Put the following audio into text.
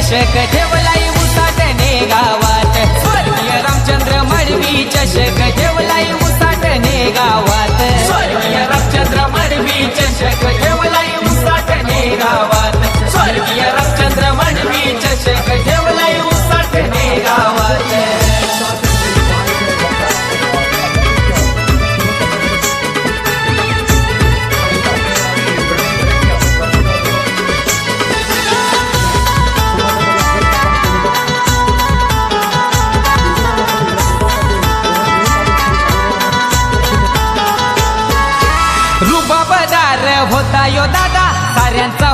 चषक ठेवलाई उसाटणे गावात स्वर्गीय रामचंद्र मडवी चषक ठेवलाई उसाटणे गावात स्वर्गीय रामचंद्र मडवी चषक ठेवलाई उसाटणे गावात स्वर्गीय रामचंद्र मडवी चषक ठेवलाई उसाटणे गावात रुबाबदार होता यो दादा साऱ्यांचा